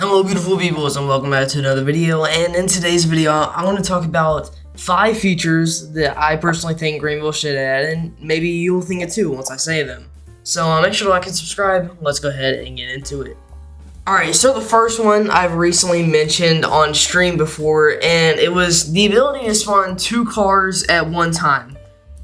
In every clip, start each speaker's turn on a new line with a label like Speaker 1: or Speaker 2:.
Speaker 1: Hello beautiful peoples and welcome back to another video, and in today's video I want to talk about 5 features that I personally think Greenville should add, and maybe you'll think it too once I say them. So make sure to like and subscribe. Let's go ahead and get into it. Alright, so the first one I've recently mentioned on stream before, and it was the ability to spawn 2 cars at one time.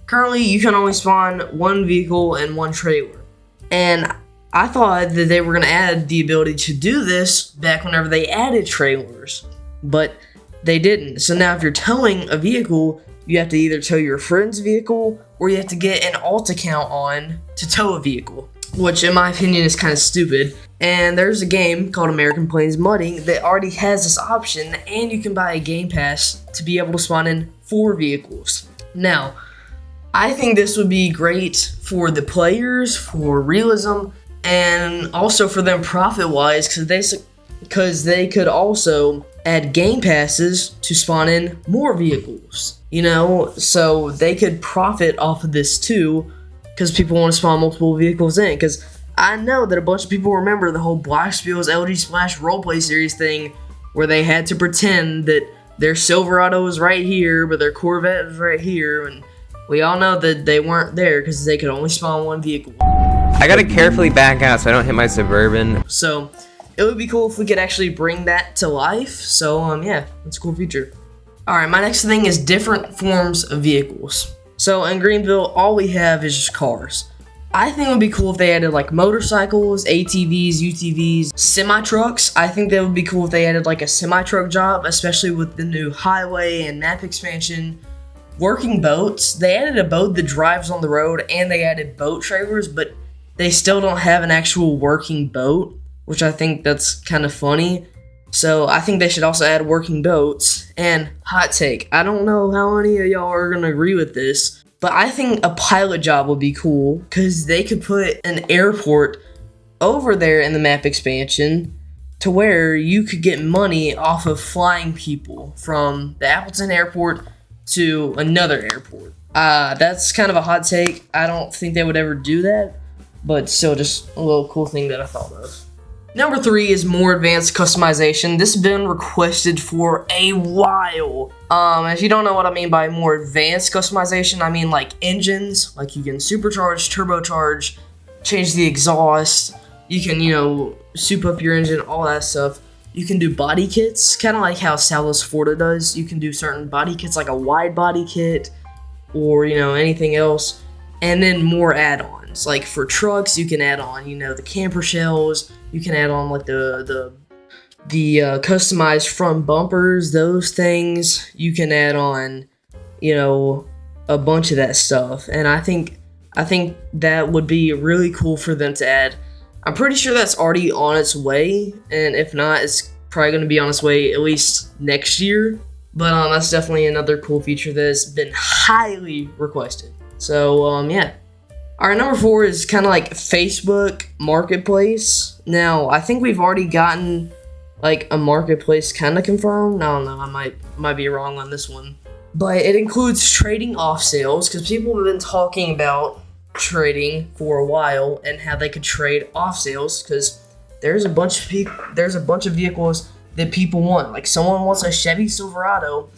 Speaker 1: Currently you can only spawn 1 vehicle and 1 trailer, and I thought that they were going to add the ability to do this back whenever they added trailers, but they didn't. So now if you're towing a vehicle, you have to either tow your friend's vehicle or you have to get an alt account on to tow a vehicle, which in my opinion is kind of stupid. And there's a game called American Plains Mudding that already has this option, and you can buy a game pass to be able to spawn in 4 vehicles. Now, I think this would be great for the players, for realism, and also for them profit-wise, because they could also add game passes to spawn in more vehicles, you know, so they could profit off of this too, because people want to spawn multiple vehicles in. Because I know that a bunch of people remember the whole Black Spiel's LG Splash roleplay series thing, where they had to pretend that their Silverado was right here, but their Corvette was right here, and we all know that they weren't there because they could only spawn 1 vehicle.
Speaker 2: I gotta carefully back out so I don't hit my Suburban.
Speaker 1: So it would be cool if we could actually bring that to life. So yeah, it's a cool feature. Alright, my next thing is different forms of vehicles. So in Greenville, all we have is just cars. I think it would be cool if they added like motorcycles, ATVs, UTVs, semi-trucks. I think that would be cool if they added like a semi-truck job, especially with the new highway and map expansion. Working boats, they added a boat that drives on the road, and they added boat trailers, but they still don't have an actual working boat, which I think that's kind of funny. So I think they should also add working boats. And hot take, I don't know how many of y'all are going to agree with this, but I think a pilot job would be cool, because they could put an airport over there in the map expansion to where you could get money off of flying people from the Appleton airport to another airport. That's kind of a hot take. I don't think they would ever do that, but still just a little cool thing that I thought of. Number 3 is more advanced customization. This has been requested for a while. If you don't know what I mean by more advanced customization, I mean like engines, like you can supercharge, turbocharge, change the exhaust, you can, you know, soup up your engine, all that stuff. You can do body kits, kind of like how Salas Forta does. You can do certain body kits like a wide body kit or, you know, anything else. And then more add-ons. Like for trucks, you can add on, you know, the camper shells. You can add on like the customized front bumpers, those things. You can add on, you know, a bunch of that stuff. And I think that would be really cool for them to add. I'm pretty sure that's already on its way, and if not, it's probably going to be on its way at least next year. But that's definitely another cool feature that has been highly requested. So yeah. Alright, number 4 is kind of like Facebook Marketplace. Now, I think we've already gotten like a marketplace kind of confirmed. I don't know, I might be wrong on this one. But it includes trading off sales, because people have been talking about trading for a while and how they could trade off sales, because there's a bunch of vehicles that people want. Like someone wants a Chevy Silverado,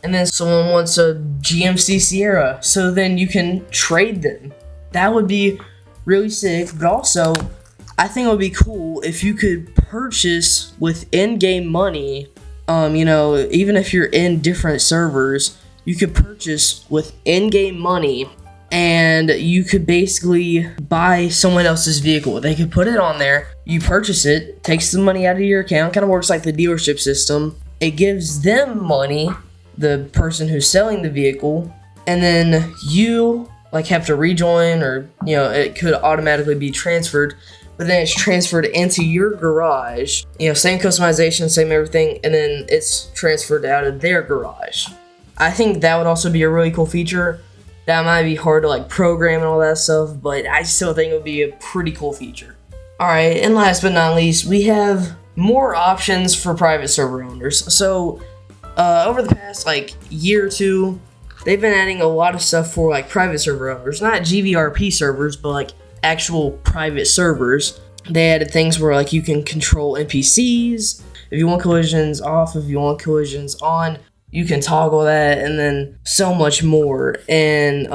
Speaker 1: and then someone wants a GMC Sierra, so then you can trade them. That would be really sick. But also, I think it would be cool if you could purchase with in-game money. You know, even if you're in different servers, you could purchase with in-game money, and you could basically buy someone else's vehicle. They could put it on there, you purchase it, takes the money out of your account, kind of works like the dealership system. It gives them money, the person who's selling the vehicle, and then you like have to rejoin, or, you know, it could automatically be transferred, but then it's transferred into your garage. You know, same customization, same everything, and then it's transferred out of their garage. I think that would also be a really cool feature. That might be hard to like program and all that stuff, but I still think it would be a pretty cool feature. Alright, and last but not least, we have more options for private server owners. So over the past like year or two, they've been adding a lot of stuff for like private server owners, not GVRP servers, but like actual private servers. They added things where like you can control NPCs. If you want collisions off, if you want collisions on, you can toggle that, and then so much more. And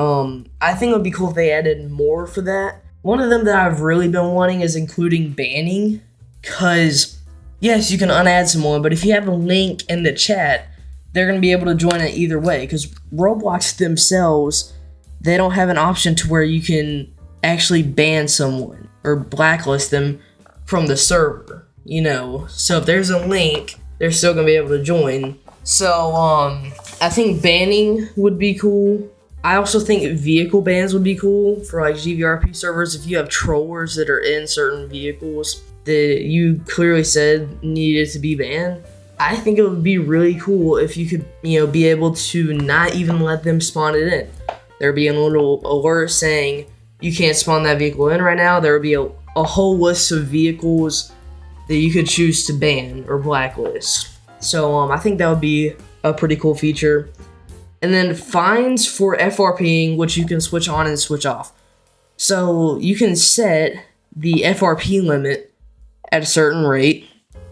Speaker 1: I think it would be cool if they added more for that. One of them that I've really been wanting is including banning, because yes, you can unadd someone, but if you have a link in the chat, they're going to be able to join it either way, because Roblox themselves, they don't have an option to where you can actually ban someone or blacklist them from the server, you know. So if there's a link, they're still going to be able to join. So I think banning would be cool. I also think vehicle bans would be cool for like GVRP servers. If you have trollers that are in certain vehicles that you clearly said needed to be banned, I think it would be really cool if you could, you know, be able to not even let them spawn it in. There'd be a little alert saying you can't spawn that vehicle in right now. There would be a whole list of vehicles that you could choose to ban or blacklist. So I think that would be a pretty cool feature. And then fines for FRPing, which you can switch on and switch off. So you can set the FRP limit at a certain rate,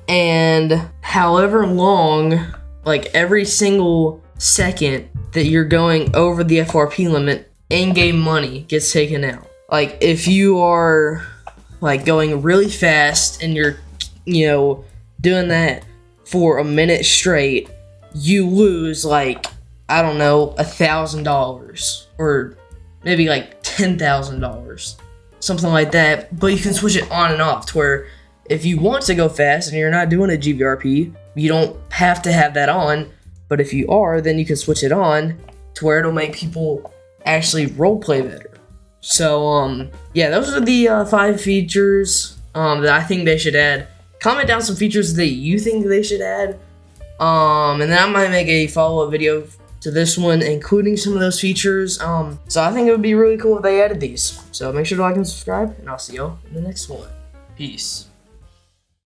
Speaker 1: and however long, like every single second that you're going over the FRP limit, in-game money gets taken out. Like if you are like going really fast and you're, you know, doing that for a minute straight, you lose like, I don't know, $1,000 or maybe like $10,000, something like that. But you can switch it on and off to where if you want to go fast and you're not doing a GVRP, you don't have to have that on. But if you are, then you can switch it on to where it'll make people actually roleplay better. So yeah, those are the 5 features that I think they should add. Comment down some features that you think they should add. And then I might make a follow-up video to this one, including some of those features. So I think it would be really cool if they added these. So make sure to like and subscribe, and I'll see y'all in the next one. Peace.